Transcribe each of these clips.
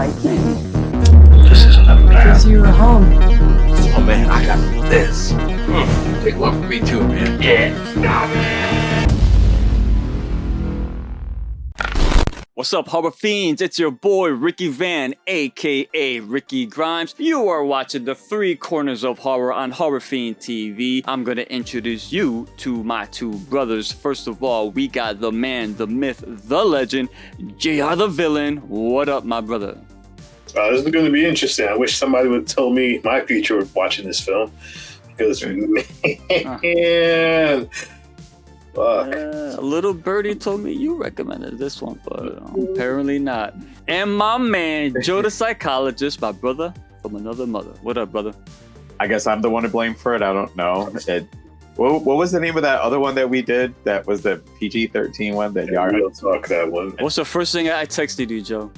like me. This isn't a map. Gives you a home. Oh man, I got this. Take one for me too, man. Yeah. Stop it. What's up, Harbor Fiends? It's your boy Ricky Van, aka Ricky Grimes. You are watching the Three Corners of Horror on Harbor Fiend TV. I'm gonna introduce you to my two brothers. First of all, we got the man, the myth, the legend, JR the villain. What up, my brother? This is going to be interesting. I wish somebody would tell me my future watching this film. Because, man, fuck. A little birdie told me you recommended this one, but apparently not. And my man, Joe the psychologist, my brother from another mother. What up, brother? I guess I'm the one to blame for it. I don't know. What was the name of that other one that we did? That was the PG-13 one that y'all We'll talk that one. What's the first thing I texted you, Joe?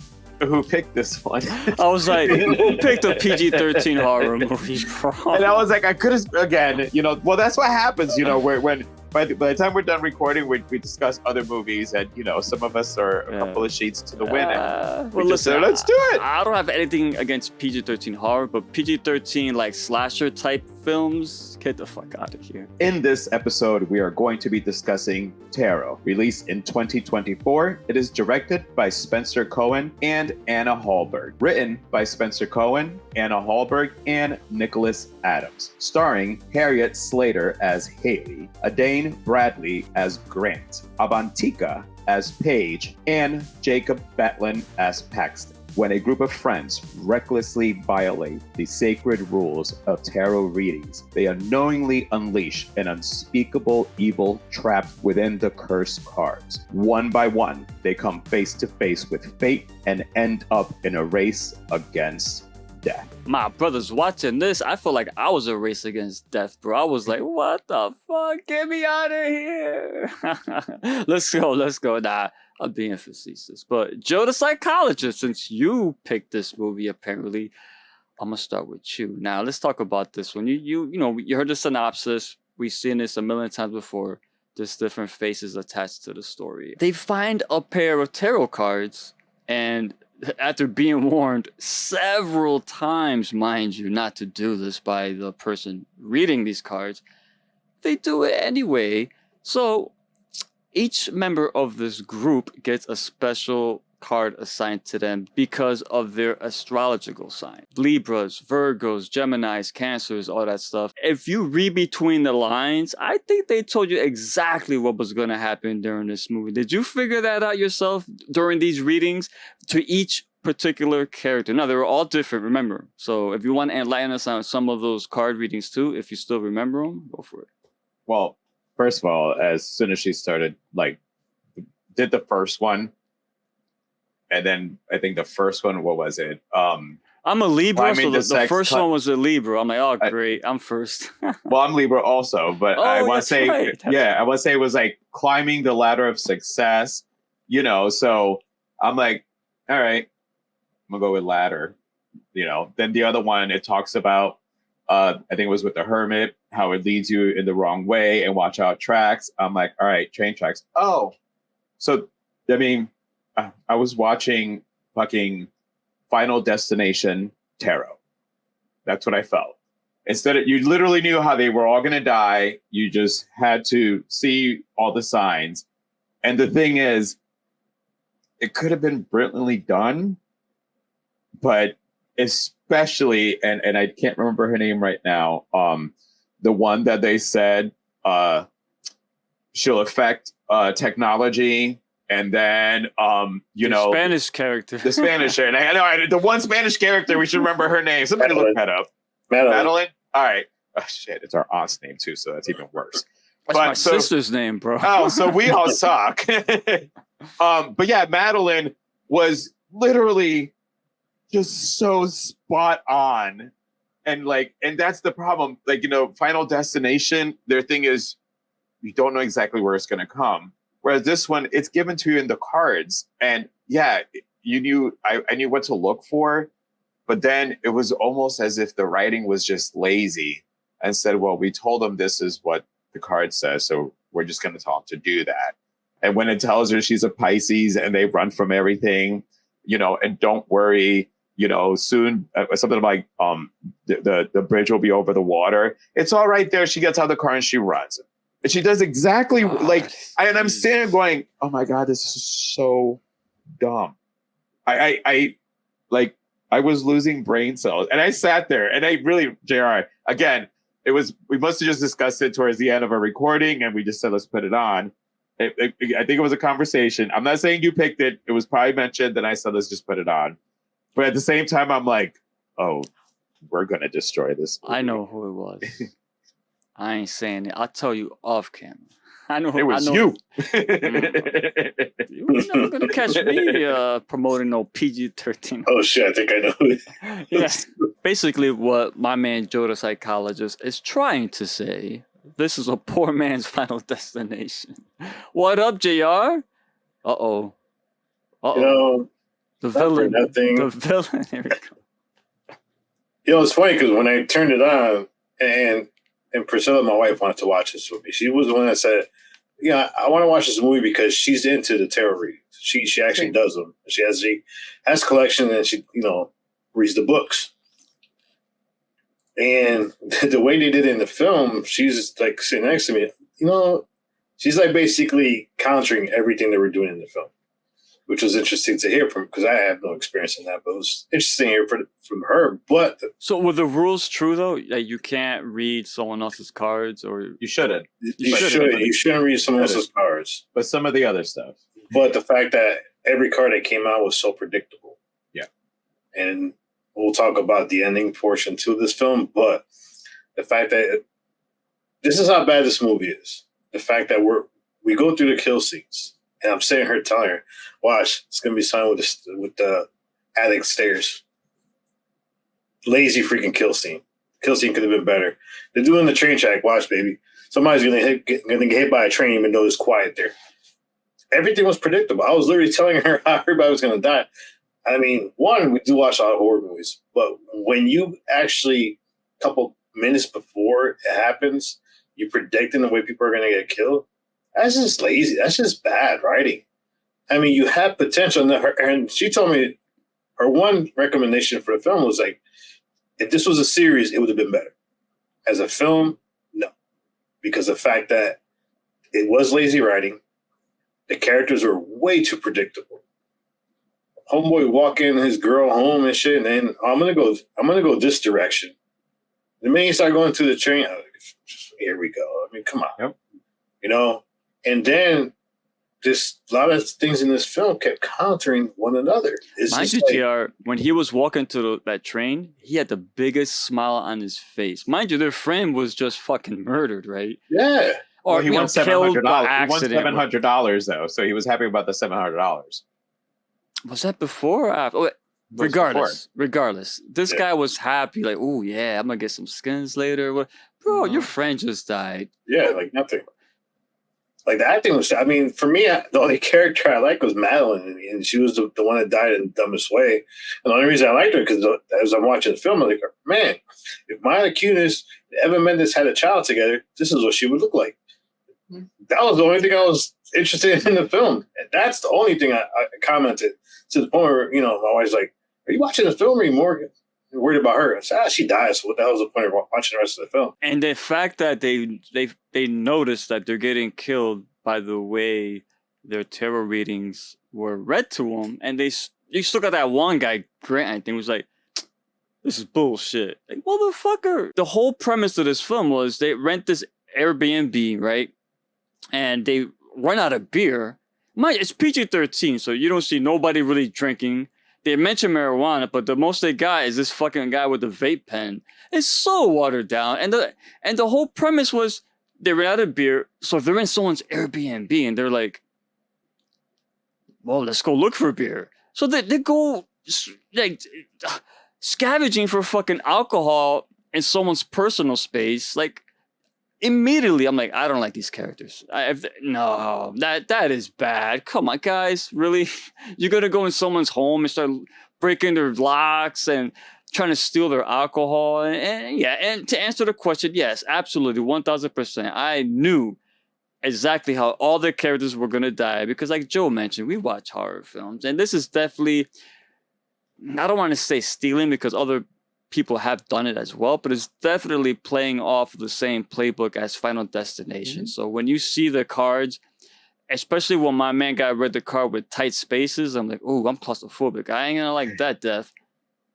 Who picked this one? I was like, who picked a PG-13 horror movie, bro? And I was like, I could have, again, well, that's what happens, when by the time we're done recording, we discuss other movies, and, some of us are a couple of sheets to the wind, and well, listen, let's do it. I don't have anything against PG-13 horror, but PG-13, like, slasher-type films, get the fuck out of here. In this episode, we are going to be discussing Tarot, released in 2024. It is directed by Spencer Cohen and Anna Hallberg. Written by Spencer Cohen, Anna Hallberg, and Nicholas Adams. Starring Harriet Slater as Haley, Adane Bradley as Grant, Avantika as Paige, and Jacob Batlin as Paxton. When a group of friends recklessly violate the sacred rules of tarot readings, they unknowingly unleash an unspeakable evil trapped within the cursed cards. One by one, they come face to face with fate and end up in a race against death. My brother's watching this. I feel like I was a race against death, bro. I was like, what the fuck? Get me out of here. Let's go. Nah, I'm being facetious. But Joe the psychologist, since you picked this movie, apparently, I'm gonna start with you. Now, let's talk about this one. You heard the synopsis. We've seen this a million times before. There's different faces attached to the story. They find a pair of tarot cards, and after being warned several times, mind you, not to do this by the person reading these cards, they do it anyway. So each member of this group gets a special card assigned to them because of their astrological sign. Libras, Virgos, Geminis, Cancers, all that stuff. If you read between the lines, I think they told you exactly what was going to happen during this movie. Did you figure that out yourself during these readings to each particular character? Now, they were all different, remember. So if you want to enlighten us on some of those card readings too, if you still remember them, go for it. Well, first of all, as soon as she started, did the first one, and then I think the first one, what was it? I'm a Libra, so the first one one was a Libra. I'm like, oh, great, I'm first. Well, I'm Libra also, but I want to say, right. I want to say it was like climbing the ladder of success, so I'm like, all right, I'm gonna go with ladder, Then the other one, it talks about, I think it was with the hermit, how it leads you in the wrong way and watch out tracks. I'm like, all right, train tracks. Oh, so, I was watching fucking Final Destination Tarot. That's what I felt. Instead of, you literally knew how they were all going to die. You just had to see all the signs. And the thing is, it could have been brilliantly done, but especially, and I can't remember her name right now, the one that they said she'll affect technology. And then, the Spanish character. The Spanish, and I know the one Spanish character, we should remember her name. Somebody look that up. Madeline? All right. Oh, shit, it's our aunt's name, too, so that's even worse. That's my sister's name, bro. Oh, so we all suck. But yeah, Madeline was literally just so spot on. And that's the problem. Final Destination, their thing is, you don't know exactly where it's going to come. Whereas this one, it's given to you in the cards. And yeah, I knew what to look for. But then it was almost as if the writing was just lazy and said, well, we told them this is what the card says, so we're just going to tell them to do that. And when it tells her she's a Pisces and they run from everything, and don't worry, soon something like the bridge will be over the water. It's all right there. She gets out of the car and she runs. And she does exactly I'm standing there going, oh my God, this is so dumb. I was losing brain cells, and I sat there, and I really, JR, again, we must have just discussed it towards the end of our recording, and we just said, let's put it on. I think it was a conversation. I'm not saying you picked it. It was probably mentioned, and I said, let's just put it on. But at the same time, I'm like, oh, we're going to destroy this movie. I know who it was. I ain't saying it. I'll tell you off camera. I know. It was you. You're never gonna catch me promoting no PG-13. Oh shit! I think I know. Yes. Basically, what my man Joe the psychologist is trying to say: this is a poor man's Final Destination. What up, Jr.? Uh-oh. The villain. The villain. Here we go. It's funny because when I turned it on and Priscilla, my wife, wanted to watch this movie. She was the one that said, I want to watch this movie because she's into the tarot readings. She actually does them. She has collection, and she, reads the books. And the way they did it in the film, she's like sitting next to me, she's like basically countering everything they were doing in the film, which was interesting to hear from, because I have no experience in that, but it was interesting to hear from her. But so were the rules true though? Like you can't read someone else's cards, or you shouldn't. You shouldn't read someone else's cards. But some of the other stuff. But the fact that every card that came out was so predictable. Yeah. And we'll talk about the ending portion to this film, but the fact that this is how bad this movie is. The fact that we go through the kill scenes. And I'm sitting here telling her, watch, it's going to be signed with the attic stairs. Lazy freaking kill scene. Kill scene could have been better. They're doing the train track. Watch, baby. Somebody's going to get hit by a train even though it's quiet there. Everything was predictable. I was literally telling her how everybody was going to die. I mean, one, we do watch a lot of horror movies, but when you actually, a couple minutes before it happens, you're predicting the way people are going to get killed, that's just lazy. That's just bad writing. I mean, you have potential. And she told me her one recommendation for the film was like, if this was a series, it would have been better. As a film, no. Because the fact that it was lazy writing, the characters were way too predictable. Homeboy walking his girl home and shit, and then I'm gonna go this direction. The minute you start going through the train, here we go. I mean, come on. Yep. And then just a lot of things in this film kept countering one another. Mind you, JR, when he was walking to that train, he had the biggest smile on his face. Mind you, their friend was just fucking murdered, right? Yeah. Or he won $700. He won $700 though, so he was happy about the $700. Was that before or after? Oh, regardless, this guy was happy. Like, oh yeah, I'm gonna get some skins later. Bro, your friend just died. Yeah, like nothing. Like the acting was. I mean, for me, the only character I liked was Madeline, and she was the one that died in the dumbest way. And the only reason I liked her because as I'm watching the film, I'm like, man, if Mila Kunis and Evan Mendes had a child together, this is what she would look like. That was the only thing I was interested in the film. And that's the only thing I commented, to the point where, my wife's like, are you watching the film or are you more worried about her? I said, she dies. So what the hell is the point of watching the rest of the film? And the fact that they noticed that they're getting killed by the way their tarot readings were read to them, and you still got that one guy, Grant, I think, was like, this is bullshit. Like, motherfucker. The whole premise of this film was they rent this Airbnb, right? And they run out of beer. It's PG-13, so you don't see nobody really drinking. They mention marijuana, but the most they got is this fucking guy with a vape pen. It's so watered down. And the whole premise was they ran out of beer, so they're in someone's Airbnb, and they're like, well, let's go look for beer. So they go like scavenging for fucking alcohol in someone's personal space. Like, immediately, I'm like, I don't like these characters. No, that is bad. Come on, guys, really? You're gonna go in someone's home and start breaking their locks and trying to steal their alcohol? And to answer the question, yes, absolutely, 1000%. I knew exactly how all the characters were gonna die because, like Joe mentioned, we watch horror films, and this is definitely I don't want to say stealing because other people have done it as well, but it's definitely playing off the same playbook as Final Destination. So when you see the cards, especially when my man guy read the card with tight spaces, I'm like, oh, I'm claustrophobic. I ain't gonna like that, Death.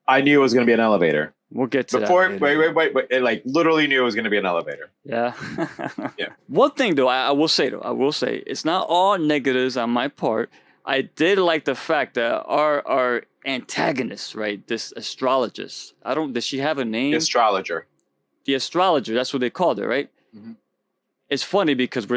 I knew it was going to be an elevator. We'll get to Before, that later. wait. It, like literally knew it was going to be an elevator. Yeah. Yeah. One thing though, I will say it's not all negatives on my part. I did like the fact that our antagonist, right, this astrologist. Does she have a name? Astrologer. The astrologer, that's what they called her, right? Mhm. It's funny because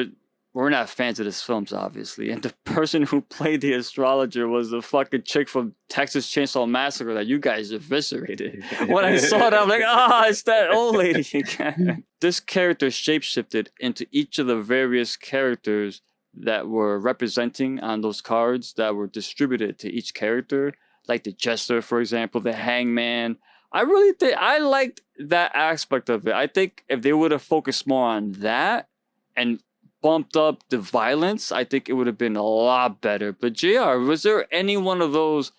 we're not fans of this films, obviously, and the person who played the astrologer was the fucking chick from Texas Chainsaw Massacre that you guys eviscerated. When I saw that, I'm like, it's that old lady again. This character shapeshifted into each of the various characters that were representing on those cards that were distributed to each character, like the Jester, for example, the Hangman. I liked that aspect of it. I think if they would have focused more on that and bumped up the violence, I think it would have been a lot better. But JR, was there any one of those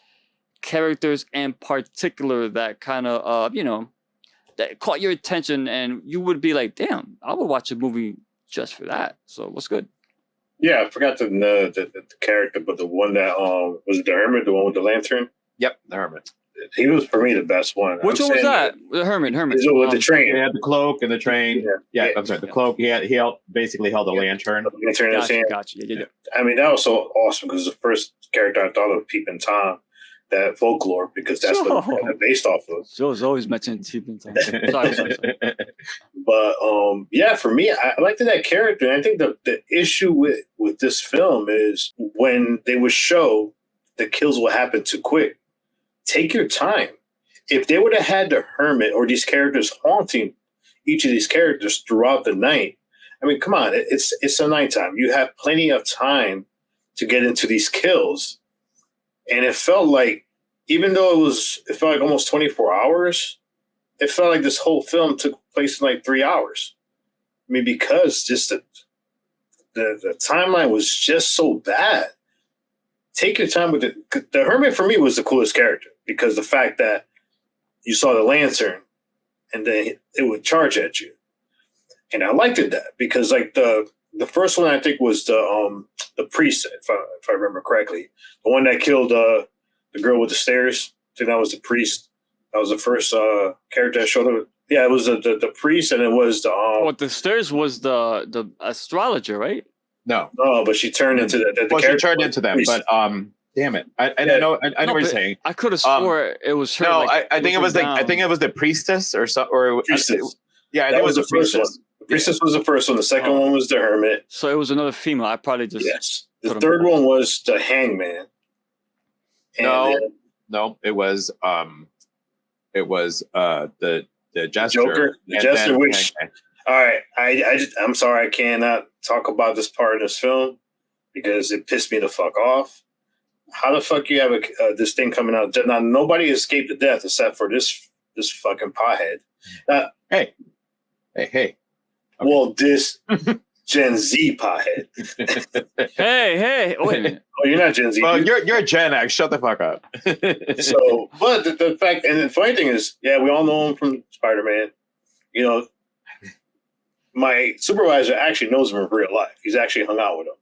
characters in particular that kind of, that caught your attention and you would be like, damn, I would watch a movie just for that? So what's good? Yeah, I forgot the character, but the one that was it the Hermit, the one with the lantern? Yep, the Hermit. He was for me the best one. Which one was that? The Hermit. He's with the train. He had the cloak and the train. Yeah, I'm sorry, the cloak. He basically held a lantern. The lantern in his hand. Gotcha. Yeah. I mean, that was so awesome because the first character I thought of, Peeping Tom, that folklore, because that's what it's based off of. Joe's always mentioning Peeping Tom. Sorry. But yeah, for me, I liked that character. And I think the issue with this film is when they would show the kills will happen too quick. Take your time. If they would have had the Hermit or these characters haunting each of these characters throughout the night, I mean, come on, it's a nighttime. You have plenty of time to get into these kills. And it felt like, even though it felt like almost 24 hours, it felt like this whole film took place in like 3 hours. I mean, because just the timeline was just so bad. Take your time with it. The Hermit for me was the coolest character because the fact that you saw the lantern and then it would charge at you. And I liked it that because like the first one I think was the priest, if I remember correctly. The one that killed the girl with the stairs. I think that was the priest. That was the first character that showed up. Yeah, it was the priest and it was the the stairs was the astrologer, right? No, but she turned into the well, she turned into them, priest. but damn it, I know what you're saying. I could have swore it was her. No, like, I think it was down. I think it was the priestess or so, or priestess. Yeah, I think it was the first one. The priestess was the first one. The second one was the Hermit. So it was another female. I probably just The third one was the Hangman. And no, it was the Jester, Joker, the Jester. Which, all right, I'm sorry, I cannot talk about this part of this film because it pissed me the fuck off. How the fuck you have this thing coming out? Now nobody escaped the death except for this fucking pothead. Hey. Okay. Well, this Gen Z pothead. Hey, wait a minute. Oh, you're not Gen Z. Well, you're Gen X. Shut the fuck up. So, but the fact, and the funny thing is, yeah, we all know him from Spider-Man. You know, my supervisor actually knows him in real life. He's actually hung out with him.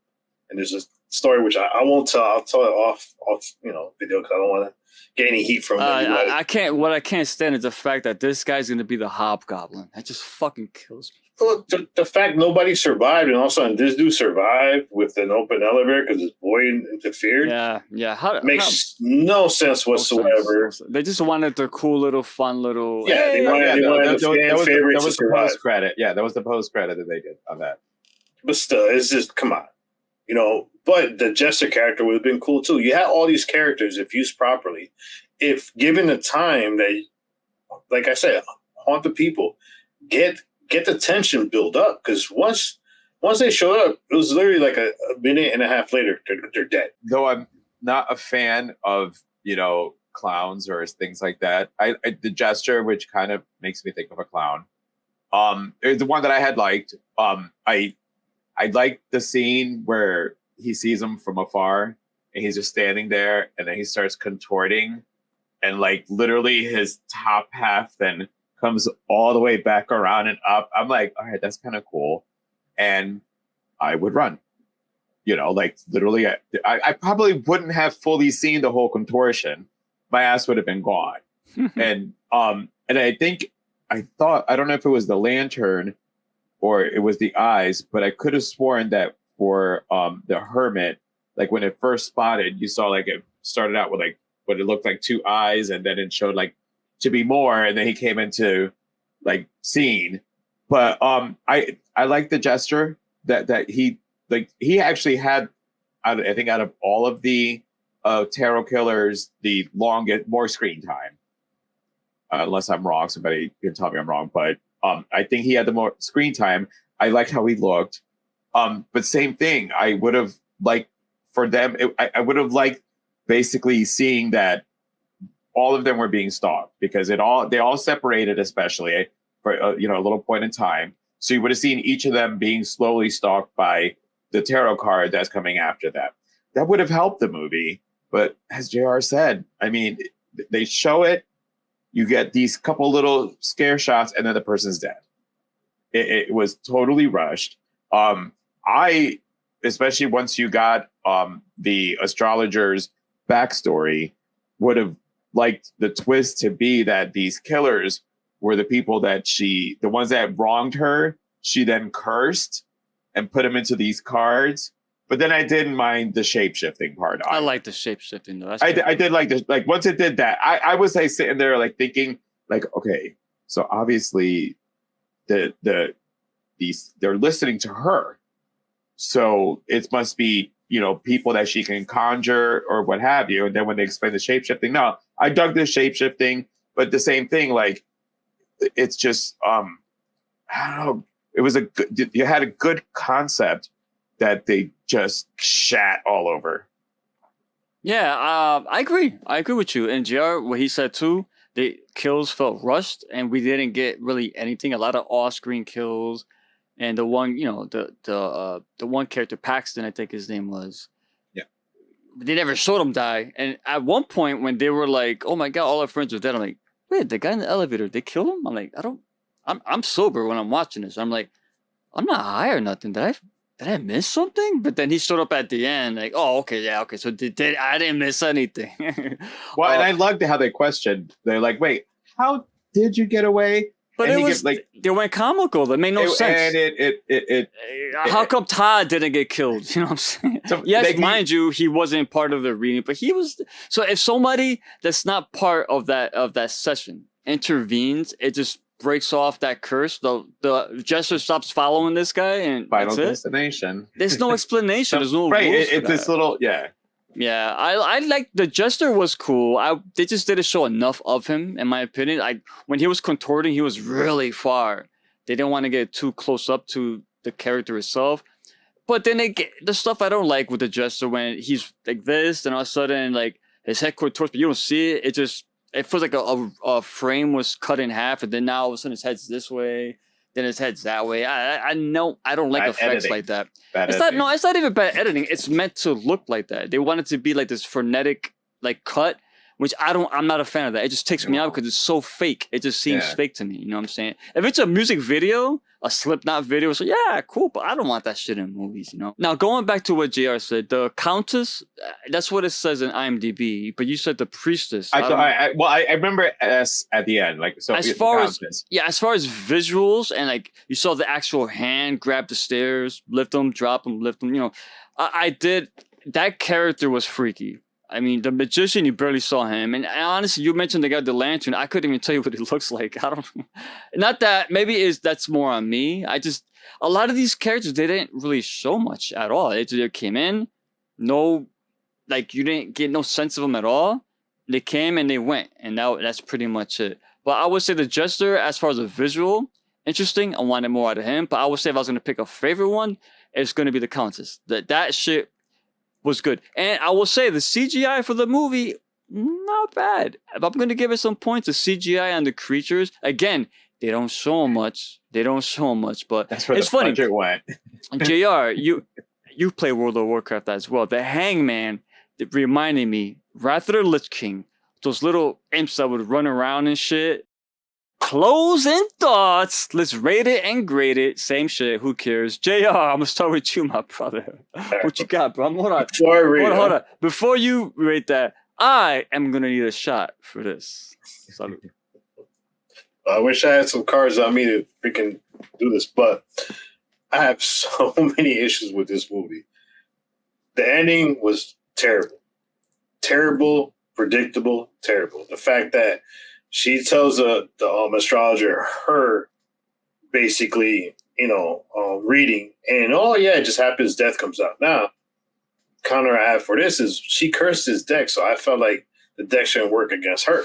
And there's a story which I won't tell. I'll tell it off video because I don't want to get any heat from him. I can't. What I can't stand is the fact that this guy's gonna be the Hobgoblin. That just fucking kills me. Well, the fact nobody survived, and all of a sudden this dude survived with an open elevator because his boy interfered. Yeah. Makes no sense whatsoever. No sense. They just wanted their cool little, fun little. Yeah, they wanted the fan favorites to survive. Post credit. Yeah, that was the post credit that they did on that. But still, it's just come on, But the Jester character would have been cool too. You had all these characters if used properly, if given the time that, like I said, haunt the people, get the tension build up because once they showed up, it was literally like a minute and a half later they're dead. Though I'm not a fan of clowns or things like that. The Jester, which kind of makes me think of a clown. The one that I had liked. I liked the scene where he sees him from afar and he's just standing there and then he starts contorting and like literally his top half then comes all the way back around and up. I'm like, all right, that's kind of cool. And I would run. You know, like literally, I probably wouldn't have fully seen the whole contortion. My ass would have been gone. And I think I don't know if it was the lantern or it was the eyes, but I could have sworn that for the hermit, like when it first spotted, you saw like it started out with like what it looked like 2 eyes, and then it showed like to be more, and then he came into like seeing. But I like the gesture that he. Like he actually had, I think, out of all of the tarot killers, the longest, more screen time. Unless I'm wrong, somebody can tell me I'm wrong. But I think he had the more screen time. I liked how he looked. But same thing, I would have liked for them. I would have liked basically seeing that all of them were being stalked, because they all separated, especially for a little point in time. So you would have seen each of them being slowly stalked by the tarot card that's coming after that. That would have helped the movie. But as JR said, I mean, they show it, you get these couple little scare shots, and then the person's dead. It was totally rushed. I, especially once you got the astrologer's backstory, would have liked the twist to be that these killers were the people that the ones that wronged her, she then cursed and put them into these cards. But then I didn't mind the shape-shifting part. I like the shape-shifting though. I did like this. Like once it did that, I was like sitting there like thinking like, okay, so obviously they're listening to her. So it must be, people that she can conjure or what have you. And then when they explain the shape-shifting, no, I dug the shape-shifting, but the same thing, like it's just I don't know. It was you had a good concept that they just shat all over. Yeah, I agree. I agree with you. And JR, what he said too, the kills felt rushed, and we didn't get really anything. A lot of off-screen kills, and the one, the one character, Paxton, I think his name was. Yeah. They never showed him die. And at one point, when they were like, "Oh my God, all our friends are dead," I'm like, "Wait, the guy in the elevator, they killed him?" I'm like, I'm sober when I'm watching this. I'm like, I'm not high or nothing. Did I miss something? But then he showed up at the end, like, oh, okay, yeah, okay. So I didn't miss anything. Well, and I loved how they questioned. They're like, wait, how did you get away? But and it was like they went comical. That made no sense. And how come Todd didn't get killed? You know what I'm saying? So yes, mind you, he wasn't part of the reading, but he was. So if somebody that's not part of that session intervenes, it just breaks off that curse. The jester stops following this guy, and Final that's Destination. There's no explanation. There's no right. rules It's this little Yeah, I like the jester was cool. They just didn't show enough of him, in my opinion. When he was contorting, he was really far. They didn't want to get too close up to the character itself. But then they get the stuff I don't like with the jester, when he's like this, and all of a sudden like his head contorts, but you don't see it. It feels like a frame was cut in half, and then now all of a sudden his head's this way, then his head's that way. I know I don't like bad effects editing. like that. Bad editing. It's not even bad editing. It's meant to look like that. They want it to be like this frenetic like cut, which I'm not a fan of that. It just takes me out because it's so fake. It just seems fake to me. You know what I'm saying? If it's a music video, a Slipknot video, so yeah, cool, but I don't want that shit in movies, Now, going back to what JR said, the Countess, that's what it says in IMDb, but you said the Priestess. I remember S at the end, like, so as far as visuals, and like you saw the actual hand grab the stairs, lift them, drop them, lift them, I did, that character was freaky. I mean, the magician, you barely saw him. And honestly, you mentioned the guy with the lantern. I couldn't even tell you what he looks like. I don't know. Not that, maybe that's more on me. A lot of these characters, they didn't really show much at all. They just came in, you didn't get no sense of them at all. They came and they went. And that's pretty much it. But I would say the Jester, as far as a visual, interesting. I wanted more out of him. But I would say if I was going to pick a favorite one, it's going to be the Countess. That shit was good. And I will say the CGI for the movie, not bad. If I'm going to give it some points, the CGI on the creatures, again, they don't show much. But that's where it's the funny. budget went. JR, you play World of Warcraft as well. The Hangman, it reminded me, Wrath of the Lich King, those little imps that would run around and shit. Closing thoughts. Let's rate it and grade it. Same shit. Who cares? JR, I'm gonna start with you, my brother. What you got, bro? Hold on. Before I read Hold on. Before you rate that, I am gonna need a shot for this. Salute. I wish I had some cards on me to freaking do this, but I have so many issues with this movie. The ending was terrible. Terrible, predictable, terrible. The fact that she tells the astrologer her basically, reading, and it just happens, death comes out. Now, counter I have for this is she cursed his deck, so I felt like the deck shouldn't work against her.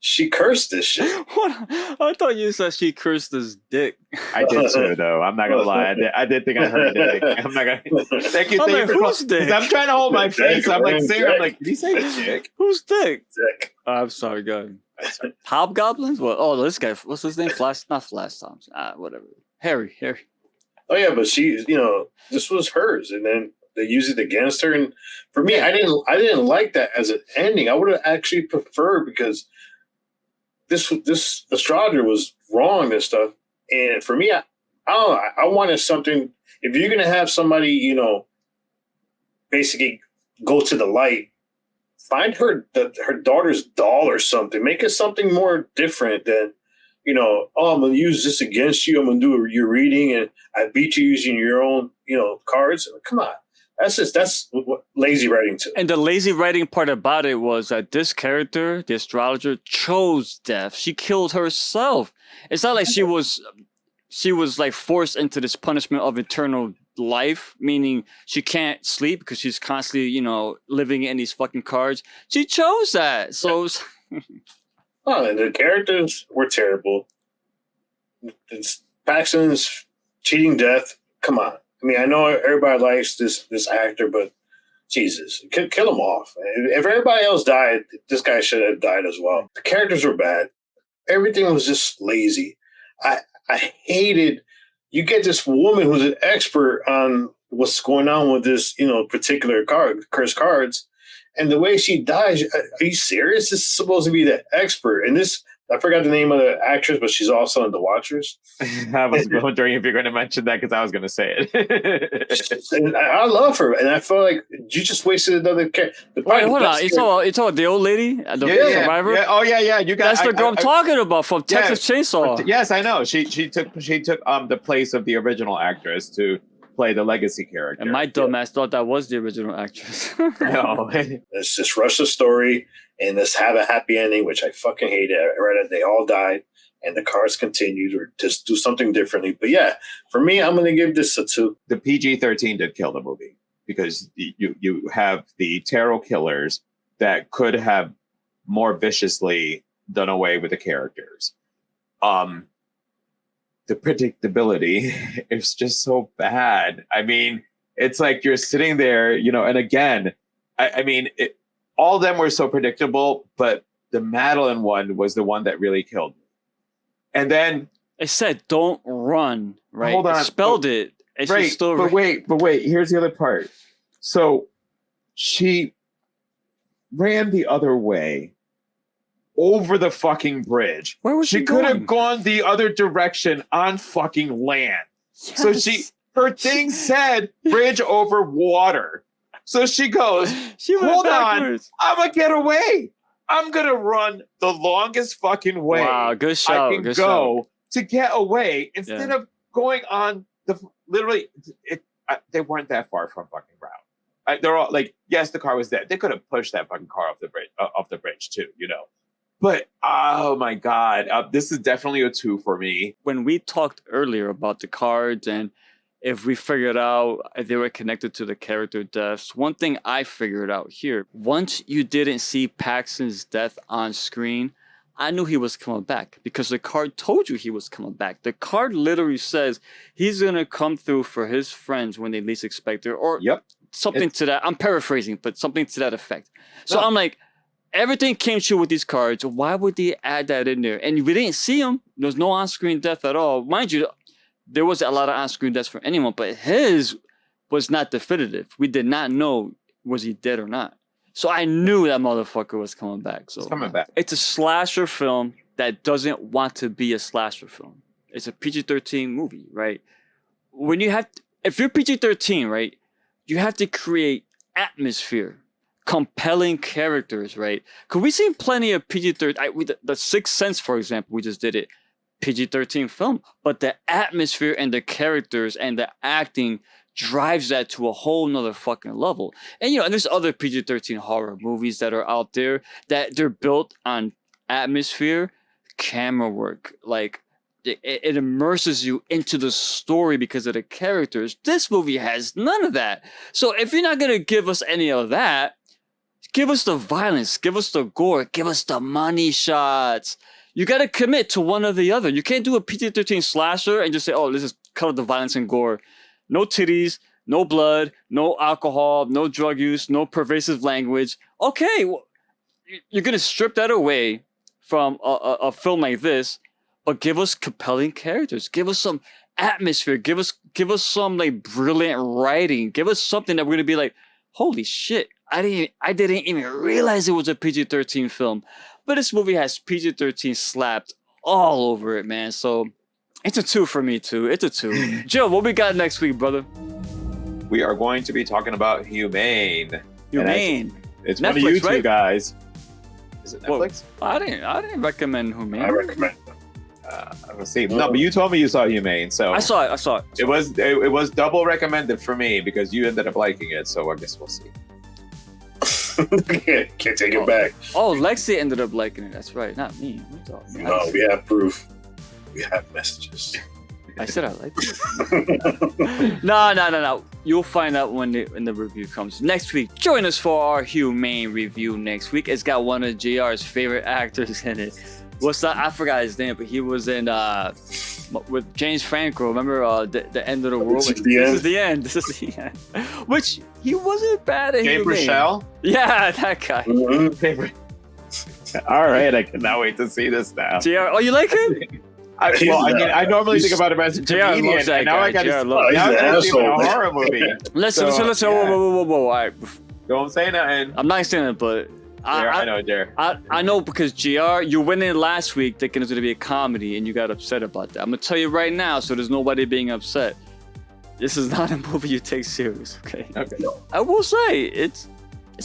She cursed this shit. What? I thought you said she cursed his dick. I did too, though. I'm not gonna lie. I did think I heard dick. I'm not gonna. Thank you. I'm like, whose dick? I'm trying to hold my face. I'm like, Dick. I'm like, did he say dick? Whose dick? Dick. I'm sorry, go ahead. Hobgoblins? What? Oh, this guy. What's his name? Not Flash Thompson. Whatever. Harry. Oh yeah, but she, this was hers, and then they use it against her. And for me, I didn't like that as an ending. I would have actually preferred, because this astrologer was wrong and stuff. And for me, I don't know. I wanted something. If you're gonna have somebody, basically go to the light, find her daughter's doll or something. Make it something more different than, I'm gonna use this against you. I'm gonna do your reading, and I beat you using your own, cards. Come on. That's what lazy writing too. And the lazy writing part about it was that this character, the astrologer, chose death. She killed herself. It's not like she was like forced into this punishment of eternal life, meaning she can't sleep because she's constantly, living in these fucking cards. She chose that. So and the characters were terrible. Paxton's cheating death. Come on. I mean, I know everybody likes this actor, but Jesus, kill him off. If everybody else died, this guy should have died as well. The characters were bad. Everything was just lazy. I hated. You get this woman who's an expert on what's going on with this, particular cursed cards, and the way she dies. Are you serious? This is supposed to be the expert, and this. I forgot the name of the actress, but she's also in The Watchers. I was wondering if you're going to mention that, because I was going to say it. And I love her, and I feel like you just wasted another character. wait, hold on. It's all the old lady, the survivor. Yeah. Oh yeah. You got. That's the girl I'm talking about from Texas Chainsaw. Yes, I know. She took the place of the original actress to play the legacy character. And my dumbass thought that was the original actress. No. Let's just rush the story and let's have a happy ending, which I fucking hated. I read it. They all died, and the cards continued, or just do something differently. But yeah, for me, I'm going to give this a 2. The PG-13 did kill the movie, because you have the tarot killers that could have more viciously done away with the characters. The predictability is just so bad. I mean, it's like you're sitting there, and again, all of them were so predictable, but the Madeline one was the one that really killed me. And then it said, "Don't run." Right? Hold on. It spelled it. And right. she's still but wait. Here's the other part. So she ran the other way over the fucking bridge. Where was she could going? have gone the other direction on fucking land. Yes. So her thing said bridge over water. So she goes, hold on, I'm going to get away. I'm going to run the longest fucking way good shout, I can go to get away, instead of going on they weren't that far from fucking route. They're all like, yes, the car was there. They could have pushed that fucking car off the bridge too, But, oh my God, this is definitely a 2 for me. When we talked earlier about the cards and if we figured out if they were connected to the character deaths, one thing I figured out here, once you didn't see Paxton's death on screen, I knew he was coming back, because the card told you he was coming back. The card literally says he's going to come through for his friends when they least expect it, or something to that. I'm paraphrasing, but something to that effect. So I'm like, everything came true with these cards. Why would they add that in there? And we didn't see him. There was no on-screen death at all. Mind you, there was a lot of on-screen deaths for anyone, but his was not definitive. We did not know was he dead or not. So I knew that motherfucker was coming back. So It's coming back. it's a slasher film that doesn't want to be a slasher film. It's a PG-13 movie, right? When you have, if you're PG-13, right, you have to create atmosphere, compelling characters, right? Because we've seen plenty of PG-13. The Sixth Sense, for example, we just did it. PG-13 film, but the atmosphere and the characters and the acting drives that to a whole nother fucking level. And and there's other PG-13 horror movies that are out there that they're built on atmosphere, camera work, like it immerses you into the story because of the characters. This movie has none of that. So if you're not gonna give us any of that, give us the violence, give us the gore, give us the money shots. You got to commit to one or the other. You can't do a PG-13 slasher and just say, oh, let's just cut out the violence and gore. No titties, no blood, no alcohol, no drug use, no pervasive language. Okay, well, you're going to strip that away from a film like this, but give us compelling characters. Give us some atmosphere. Give us some like brilliant writing. Give us something that we're going to be like, holy shit, I didn't even realize it was a PG-13 film. But this movie has PG-13 slapped all over it, man. So it's a 2 for me, too. It's a 2. Joe, what we got next week, brother? We are going to be talking about Humane. Humane. It's Netflix, one of you two right? guys. Is it Netflix? Well, I didn't recommend Humane. I recommend them. Let's see. No, but you told me you saw Humane, so I saw it. It was double recommended for me because you ended up liking it. So I guess we'll see. Can't take it back. Oh, Lexi ended up liking it. That's right, not me. No, we have proof. We have messages. I said I liked it. No. You'll find out when the review comes next week. Join us for our Humane review next week. It's got one of JR's favorite actors in it. What's that? I forgot his name, but he was in with James Franco. Remember the end of the world? This is the end. This is the end. Which he wasn't bad at. Gabe Rochelle? Yeah, that guy. Mhm. All right, I cannot wait to see this now. JR, oh, you like him? I normally think about him as a JR comedian, loves that and now guy. I got JR to loves- he's an see him in a asshole. horror movie. Listen. Whoa. All right, Don't say nothing. I'm not saying it, but I know, Jer. I know because JR, you went in last week thinking it was going to be a comedy and you got upset about that. I'm going to tell you right now so there's nobody being upset. This is not a movie you take serious, okay? Okay. I will say, it's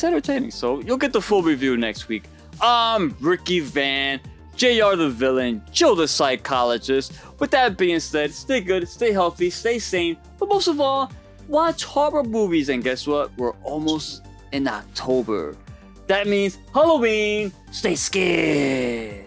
entertaining. So you'll get the full review next week. I'm Ricky Van, JR the villain, Joe the psychologist. With that being said, stay good, stay healthy, stay sane, but most of all, watch horror movies. And guess what? We're almost in October. That means Halloween. Stay scared.